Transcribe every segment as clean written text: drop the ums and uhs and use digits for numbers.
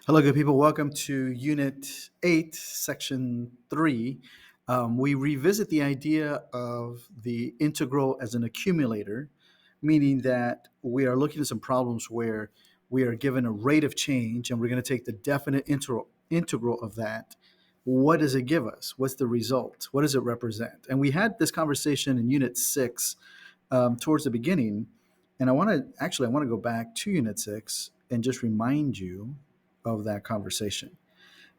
Hello, good people. Welcome to Unit 8, Section 3. We revisit the idea of the integral as an accumulator, meaning that we are looking at some problems where we are given a rate of change and we're going to take the definite integral of that. What does it give us? What's the result? What does it represent? And we had this conversation in Unit 6 towards the beginning. And I want to go back to Unit 6 and just remind you of that conversation.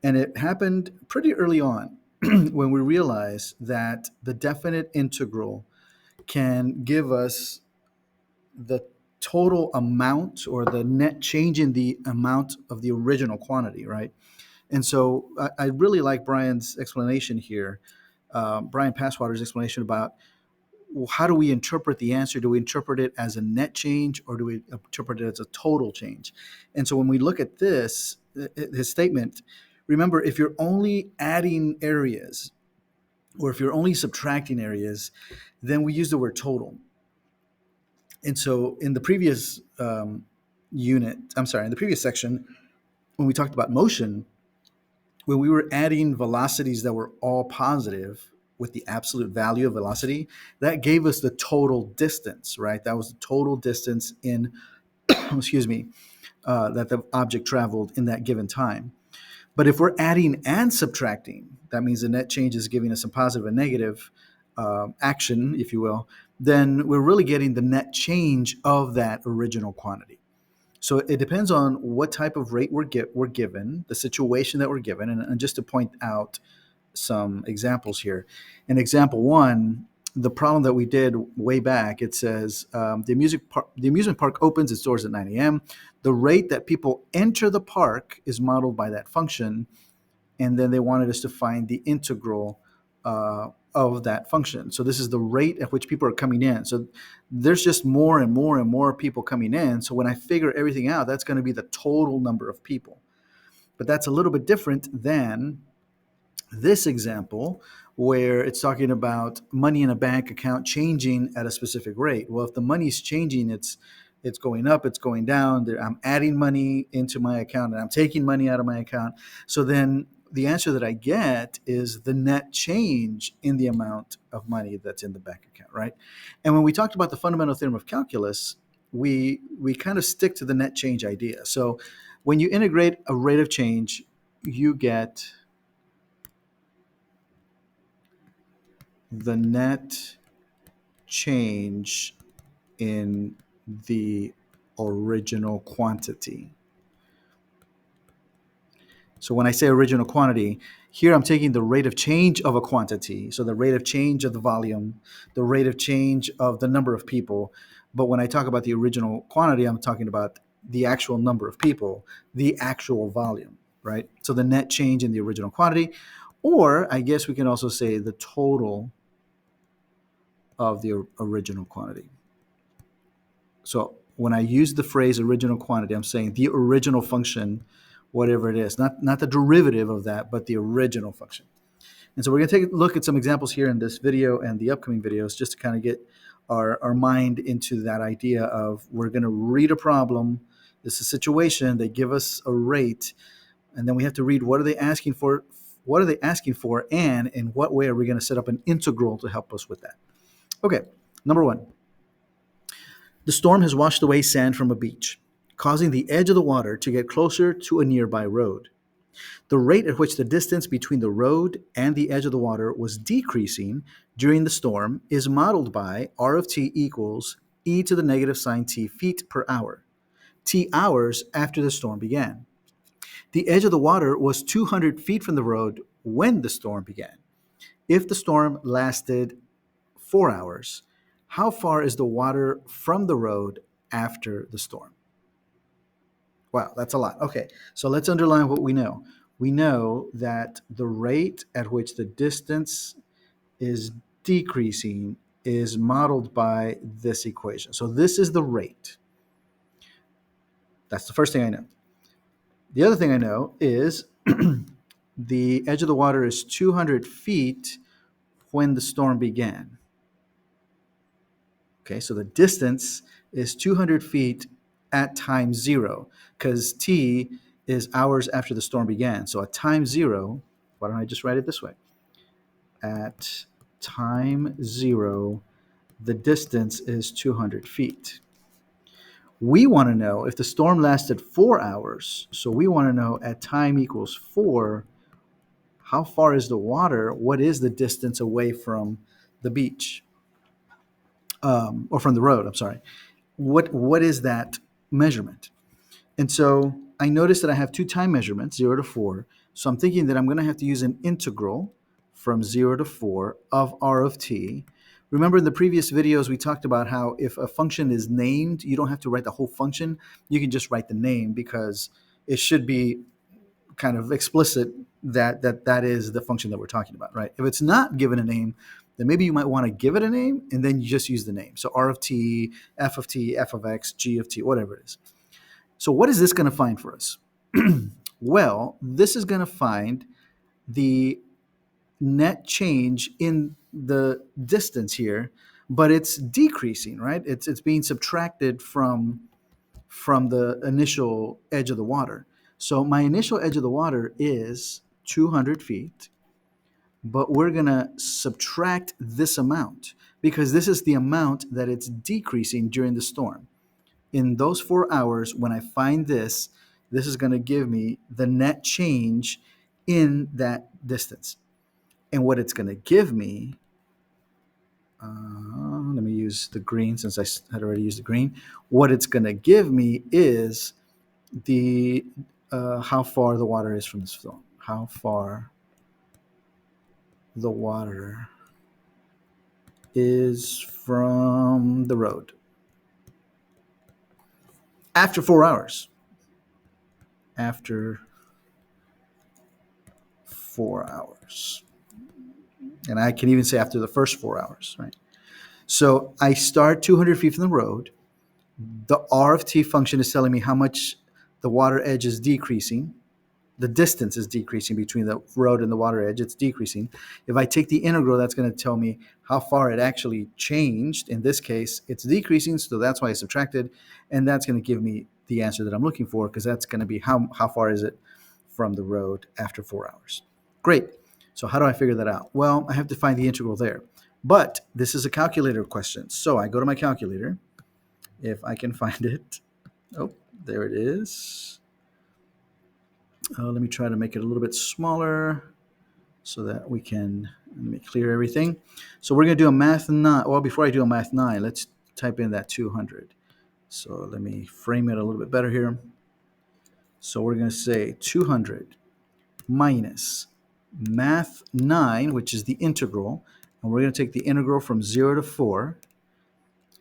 And it happened pretty early on when we realized that the definite integral can give us the total amount or the net change in the amount of the original quantity, right? And so I really like Brian's explanation here, Brian Passwater's explanation about, well, how do we interpret the answer? Do we interpret it as a net change or do we interpret it as a total change? And so when we look at this, his statement, remember, if you're only adding areas or if you're only subtracting areas, then we use the word total. And so in the previous in the previous section, when we talked about motion, when we were adding velocities that were all positive with the absolute value of velocity, that gave us the total distance, right? That was the total distance in, excuse me, that the object traveled in that given time. But if we're adding and subtracting, that means the net change is giving us a positive and negative action, if you will, then we're really getting the net change of that original quantity. So it depends on what type of rate we're given, the situation that we're given, and just to point out some examples here. In example one, the problem that we did way back, it says the amusement park opens its doors at 9 a.m. The rate that people enter the park is modeled by that function, and then they wanted us to find the integral of that function. So this is the rate at which people are coming in. So there's just more and more and more people coming in. So when I figure everything out, that's going to be the total number of people. But that's a little bit different than this example where it's talking about money in a bank account changing at a specific rate. Well, if the money's changing, it's going up, it's going down. I'm adding money into my account and I'm taking money out of my account. So then the answer that I get is the net change in the amount of money that's in the bank account, right? And when we talked about the fundamental theorem of calculus, we kind of stick to the net change idea. So when you integrate a rate of change, you get the net change in the original quantity. So when I say original quantity, here I'm taking the rate of change of a quantity. So the rate of change of the volume, the rate of change of the number of people. But when I talk about the original quantity, I'm talking about the actual number of people, the actual volume, right? So the net change in the original quantity, or I guess we can also say the total of the original quantity. So when I use the phrase original quantity, I'm saying the original function, whatever it is, not the derivative of that, but the original function. And so we're going to take a look at some examples here in this video and the upcoming videos just to kind of get our mind into that idea of we're going to read a problem. This is a situation. They give us a rate, and then we have to read what are they asking for, and in what way are we going to set up an integral to help us with that. Okay, number one. The storm has washed away sand from a beach, causing the edge of the water to get closer to a nearby road. The rate at which the distance between the road and the edge of the water was decreasing during the storm is modeled by R of t equals e to the negative sine t feet per hour, t hours after the storm began. The edge of the water was 200 feet from the road when the storm began. If the storm lasted 4 hours, how far is the water from the road after the storm? Wow, that's a lot. Okay, so let's underline what we know. We know that the rate at which the distance is decreasing is modeled by this equation. So this is the rate. That's the first thing I know. The other thing I know is the edge of the water is 200 feet when the storm began. Okay, so the distance is 200 feet at time zero, because t is hours after the storm began. So at time zero, why don't I just write it this way? At time zero, the distance is 200 feet. We want to know if the storm lasted 4 hours. So we want to know at time equals 4, how far is the water? What is the distance away from the beach? Or from the road, I'm sorry. What is that measurement? And so I noticed that I have two time measurements, 0 to 4. So I'm thinking that I'm going to have to use an integral from 0 to 4 of r of t. Remember in the previous videos, we talked about how if a function is named, you don't have to write the whole function. You can just write the name because it should be kind of explicit that is the function that we're talking about, right? If it's not given a name, then maybe you might want to give it a name and then you just use the name. So r of t, f of x, g of t, whatever it is. So what is this going to find for us? Well, this is going to find the net change in the distance here, but it's decreasing, right? It's being subtracted from the initial edge of the water. So my initial edge of the water is 200 feet, but we're going to subtract this amount because this is the amount that it's decreasing during the storm. In those 4 hours, when I find this, this is going to give me the net change in that distance. And what it's going to give me, let me use the green since I had already used the green. What it's going to give me is the how far the water is from the storm. How far the water is from the road after 4 hours. After 4 hours. And I can even say after the first 4 hours, right? So I start 200 feet from the road. The R of t function is telling me how much the water edge is decreasing. The distance is decreasing between the road and the water edge. It's decreasing. If I take the integral, that's going to tell me how far it actually changed. In this case, it's decreasing, so that's why I subtracted. And that's going to give me the answer that I'm looking for because that's going to be how far is it from the road after 4 hours. Great. So how do I figure that out? Well, I have to find the integral there. But this is a calculator question. So I go to my calculator. If I can find it. Oh, there it is. Let me try to make it a little bit smaller so that we can let me clear everything. So we're going to do a math 9. Well, before I do a math 9, let's type in that 200. So let me frame it a little bit better here. So we're going to say 200 minus math 9, which is the integral. And we're going to take the integral from 0 to 4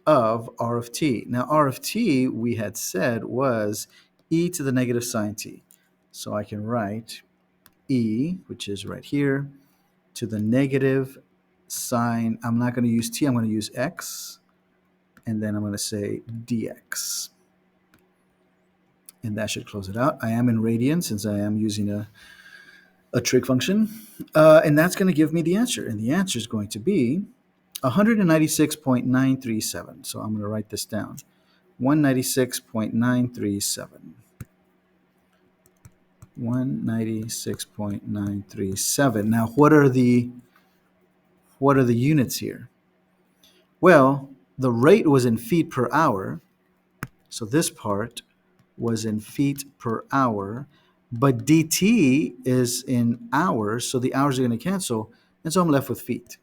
of r of t. Now, r of t, we had said, was e to the negative sine t. So I can write e, which is right here, to the negative sine. I'm not going to use t, I'm going to use x. And then I'm going to say dx. And that should close it out. I am in radians since I am using a trig function. And that's going to give me the answer. And the answer is going to be 196.937. So I'm going to write this down. 196.937. 196.937. Now, what are the units here? Well, the rate was in feet per hour. So this part was in feet per hour, but dt is in hours, so the hours are going to cancel, and so I'm left with feet.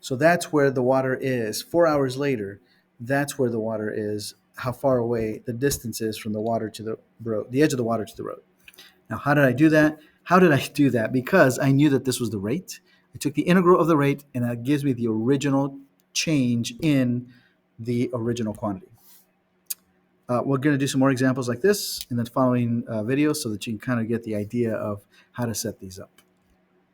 So that's where the water is. 4 hours later, that's where the water is, how far away the distance is from the water to the road, the edge of the water to the road. Now, how did I do that? How did I do that? Because I knew that this was the rate. I took the integral of the rate, and that gives me the original change in the original quantity. We're going to do some more examples like this in the following videos so that you can kind of get the idea of how to set these up.